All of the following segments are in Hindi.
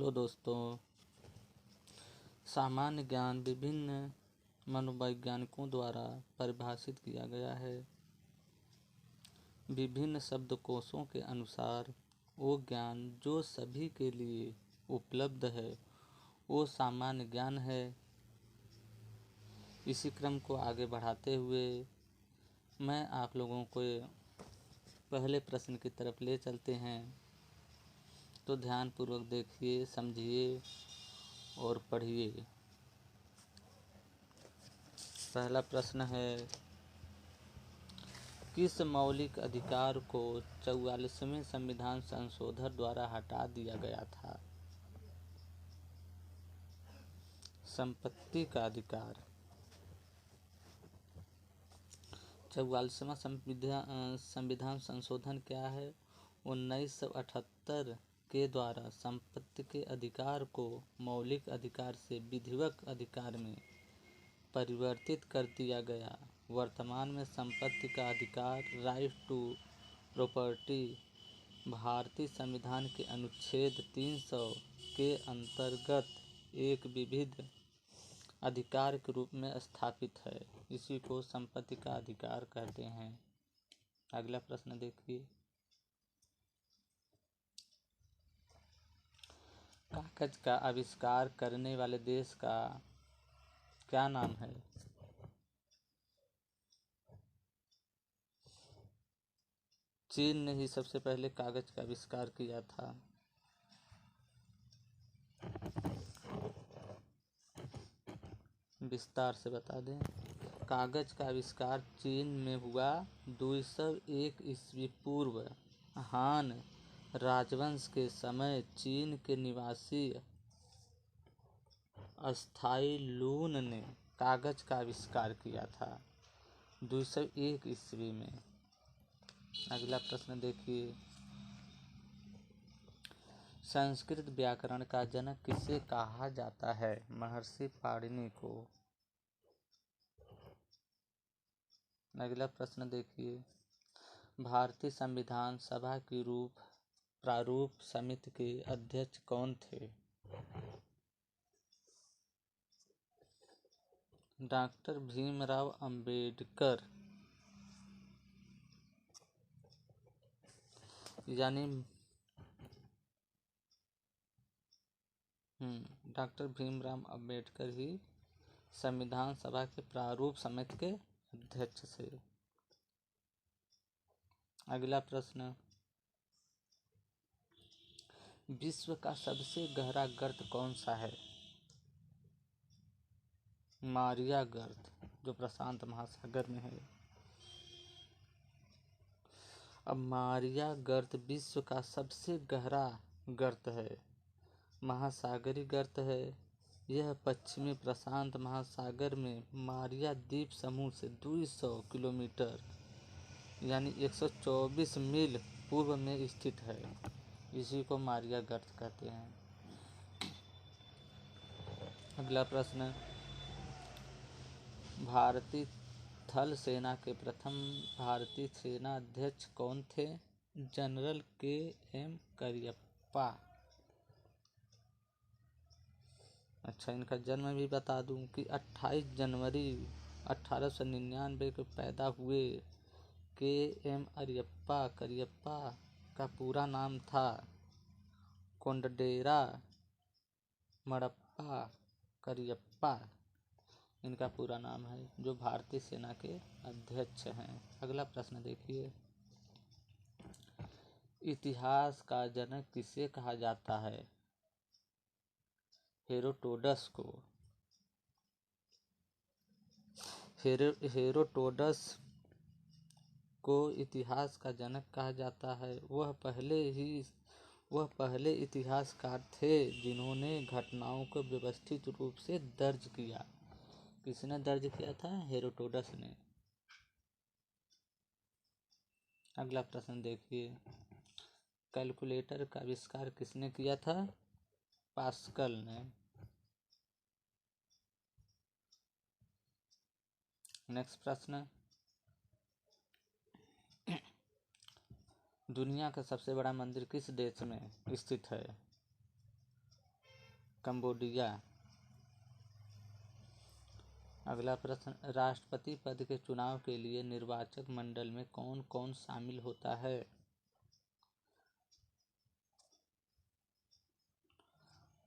हेलो दोस्तों। सामान्य ज्ञान विभिन्न मनोवैज्ञानिकों द्वारा परिभाषित किया गया है। विभिन्न शब्दकोशों के अनुसार वो ज्ञान जो सभी के लिए उपलब्ध है वो सामान्य ज्ञान है। इसी क्रम को आगे बढ़ाते हुए मैं आप लोगों को पहले प्रश्न की तरफ ले चलते हैं, तो ध्यानपूर्वक देखिए, समझिए और पढ़िए। पहला प्रश्न है, किस मौलिक अधिकार को 44वें संविधान संशोधन द्वारा हटा दिया गया था? संपत्ति का अधिकार। 44वां संविधान संशोधन क्या है? 1978 के द्वारा संपत्ति के अधिकार को मौलिक अधिकार से विधिवत अधिकार में परिवर्तित कर दिया गया। वर्तमान में संपत्ति का अधिकार, राइट टू प्रॉपर्टी, भारतीय संविधान के अनुच्छेद 300 के अंतर्गत एक विविध अधिकार के रूप में स्थापित है। इसी को संपत्ति का अधिकार कहते हैं। अगला प्रश्न देखिए, कागज का आविष्कार करने वाले देश का क्या नाम है? चीन ने ही सबसे पहले कागज का आविष्कार किया था। विस्तार से बता दें, कागज का आविष्कार चीन में हुआ 201 ईस्वी पूर्व। हान राजवंश के समय चीन के निवासी अस्थाई लून ने कागज का आविष्कार किया था 201 ईस्वी में। अगला प्रश्न देखिए, संस्कृत व्याकरण का जनक किसे कहा जाता है? महर्षि पाणिनि को। अगला प्रश्न देखिए, भारतीय संविधान सभा की प्रारूप समिति के अध्यक्ष कौन थे? डॉक्टर भीमराव अंबेडकर, यानी डॉक्टर भीमराव अंबेडकर ही संविधान सभा के प्रारूप समिति के अध्यक्ष थे। अगला प्रश्न, विश्व का सबसे गहरा गर्त कौन सा है? मारिया गर्त, जो प्रशांत महासागर में है। अब मारिया गर्त विश्व का सबसे गहरा गर्त है, महासागरीय गर्त है। यह पश्चिमी प्रशांत महासागर में मारिया द्वीप समूह से 200 किलोमीटर यानी 124 मील पूर्व में स्थित है। इसी को मारिया गर्त कहते हैं। अगला प्रश्न, भारतीय थल सेना के प्रथम भारतीय सेना अध्यक्ष कौन थे? General KM Cariappa. अच्छा, इनका जन्म भी बता दूं कि 28 जनवरी 1899 को पैदा हुए। KM करियप्पा का पूरा नाम था कोंडदेरा मडप्पा करियप्पा। इनका पूरा नाम है, जो भारतीय सेना के अध्यक्ष हैं। अगला प्रश्न देखिए, इतिहास का जनक किसे कहा जाता है? हेरोडोटस को। हेरोडोटस को इतिहास का जनक कहा जाता है। वह पहले इतिहासकार थे जिन्होंने घटनाओं को व्यवस्थित रूप से दर्ज किया। किसने दर्ज किया था? हेरोडोटस ने। अगला प्रश्न देखिए, कैलकुलेटर का आविष्कार किसने किया था? पास्कल ने। नेक्स्ट प्रश्न, दुनिया का सबसे बड़ा मंदिर किस देश में स्थित है? कंबोडिया। अगला प्रश्न, राष्ट्रपति पद के चुनाव के लिए निर्वाचक मंडल में कौन कौन शामिल होता है?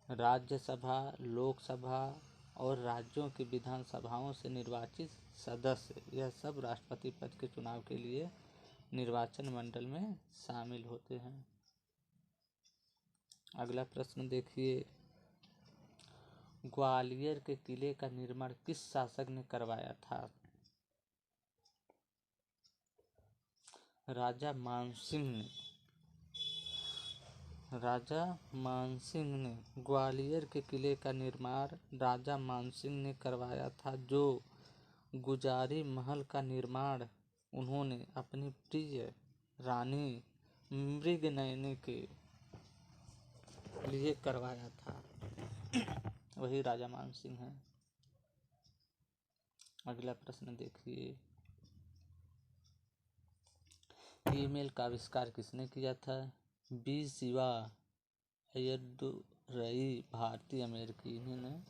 राज्यसभा, लोकसभा और राज्यों की विधानसभाओं से निर्वाचित सदस्य, यह सब राष्ट्रपति पद के चुनाव के लिए निर्वाचन मंडल में शामिल होते हैं। अगला प्रश्न देखिए, ग्वालियर के किले का निर्माण किस शासक ने करवाया था? राजा मानसिंह ने। राजा मानसिंह ने ग्वालियर के किले का निर्माण राजा मानसिंह ने करवाया था, जो गुजारी महल का निर्माण उन्होंने अपनी प्रिय रानी मृगनयनी के लिए करवाया था, वही राजा मानसिंह है। अगला प्रश्न देखिए, ईमेल का आविष्कार किसने किया था? बी शिवा अय्यदुरई, भारतीय अमेरिकी, इन्होंने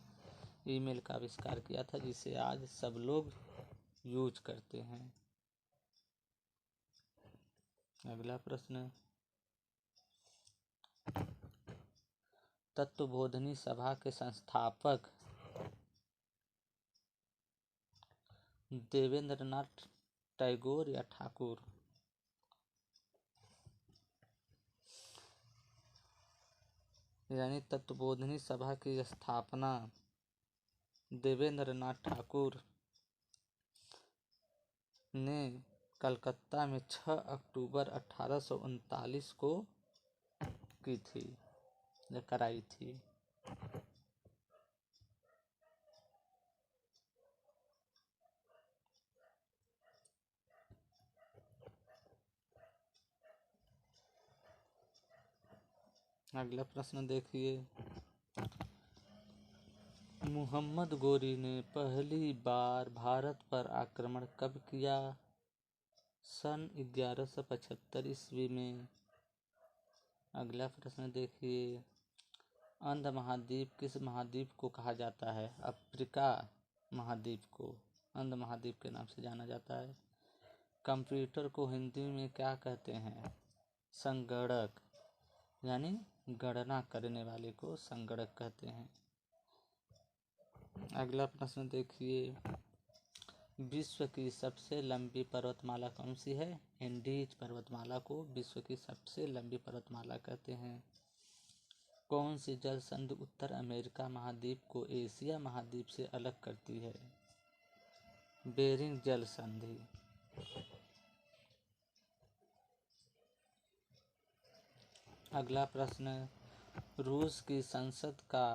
ईमेल का आविष्कार किया था, जिसे आज सब लोग यूज करते हैं। अगला प्रश्न, तत्वबोधिनी सभा के संस्थापक देवेंद्रनाथ टैगोर या ठाकुर? यानी तत्वबोधिनी सभा की स्थापना देवेंद्रनाथ ठाकुर ने कलकत्ता में 6 अक्टूबर 1839 को की थी या कराई थी। अगला प्रश्न देखिए, मोहम्मद गोरी ने पहली बार भारत पर आक्रमण कब किया? सन 1175 ईस्वी में। अगला प्रश्न देखिए, अंध महाद्वीप किस महाद्वीप को कहा जाता है? अफ्रीका महाद्वीप को अंध महाद्वीप के नाम से जाना जाता है। कंप्यूटर को हिंदी में क्या कहते हैं? संगणक, यानी गणना करने वाले को संगणक कहते हैं। अगला प्रश्न देखिए, विश्व की सबसे लंबी पर्वतमाला कौन सी है? एंडीज पर्वतमाला को विश्व की सबसे लंबी पर्वतमाला कहते हैं। कौन सी जल संधि उत्तर अमेरिका महाद्वीप को एशिया महाद्वीप से अलग करती है? बेरिंग जल संधि। अगला प्रश्न, रूस की संसद का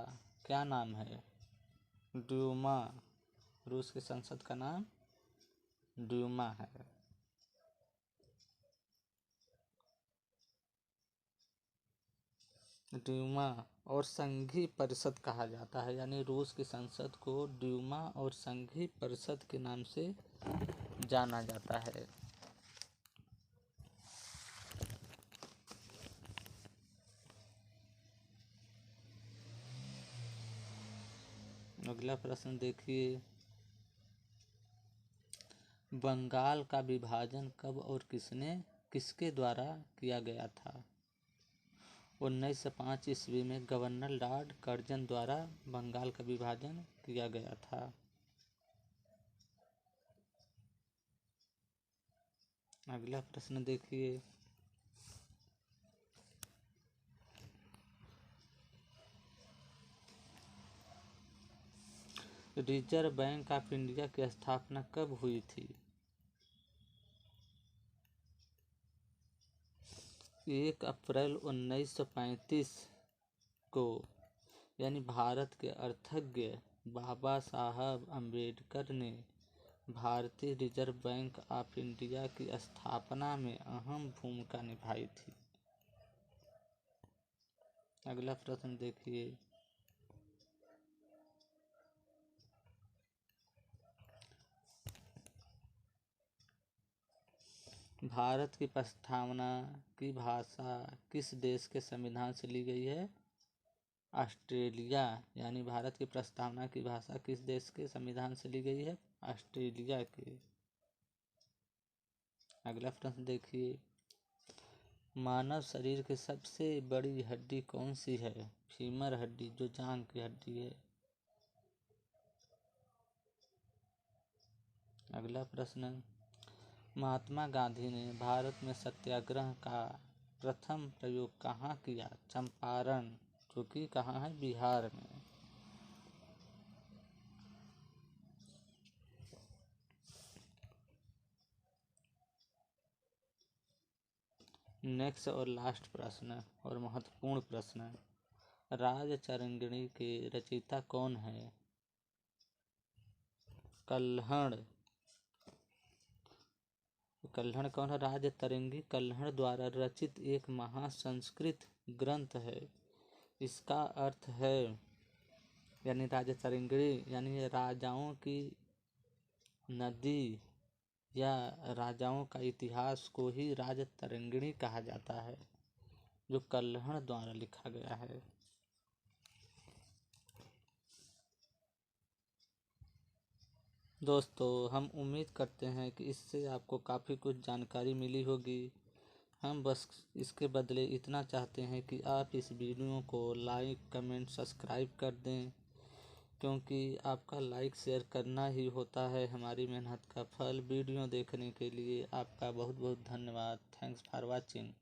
क्या नाम है? ड्यूमा। रूस की संसद का नाम ड्यूमा है। ड्यूमा और संघीय परिषद कहा जाता है, यानी रूस की संसद को ड्यूमा और संघीय परिषद के नाम से जाना जाता है। अगला प्रश्न देखिए, बंगाल का विभाजन कब और किसके द्वारा किया गया था? 1905 ईस्वी में गवर्नर लॉर्ड कर्जन द्वारा बंगाल का विभाजन किया गया था। अगला प्रश्न देखिए, रिजर्व बैंक ऑफ इंडिया की स्थापना कब हुई थी? 1 अप्रैल 1935 को, यानी भारत के अर्थज्ञ बाबा साहब अम्बेडकर ने भारतीय रिजर्व बैंक ऑफ इंडिया की स्थापना में अहम भूमिका निभाई थी। अगला प्रश्न देखिए, भारत की प्रस्तावना की भाषा किस देश के संविधान से ली गई है? ऑस्ट्रेलिया यानी भारत की प्रस्तावना की भाषा किस देश के संविधान से ली गई है? ऑस्ट्रेलिया के। अगला प्रश्न देखिए, मानव शरीर की सबसे बड़ी हड्डी कौन सी है? फीमर हड्डी, जो जांघ की हड्डी है। अगला प्रश्न, महात्मा गांधी ने भारत में सत्याग्रह का प्रथम प्रयोग कहाँ किया? चंपारण, जो कि कहाँ है? बिहार में। नेक्स्ट और लास्ट प्रश्न और महत्वपूर्ण प्रश्न, राजतरंगिणी के रचयिता कौन है? कल्हड़। कल्हड़ कौन है? राजतरंगी कल्हड़ द्वारा रचित एक महासंस्कृत ग्रंथ है। इसका अर्थ है यानी राजतरंगिणी यानी राजाओं की नदी या राजाओं का इतिहास को ही राजतरंगिणी कहा जाता है, जो कल्हड़ द्वारा लिखा गया है। दोस्तों, हम उम्मीद करते हैं कि इससे आपको काफ़ी कुछ जानकारी मिली होगी। हम बस इसके बदले इतना चाहते हैं कि आप इस वीडियो को लाइक, कमेंट, सब्सक्राइब कर दें, क्योंकि आपका लाइक शेयर करना ही होता है हमारी मेहनत का फल। वीडियो देखने के लिए आपका बहुत बहुत धन्यवाद। Thanks for watching.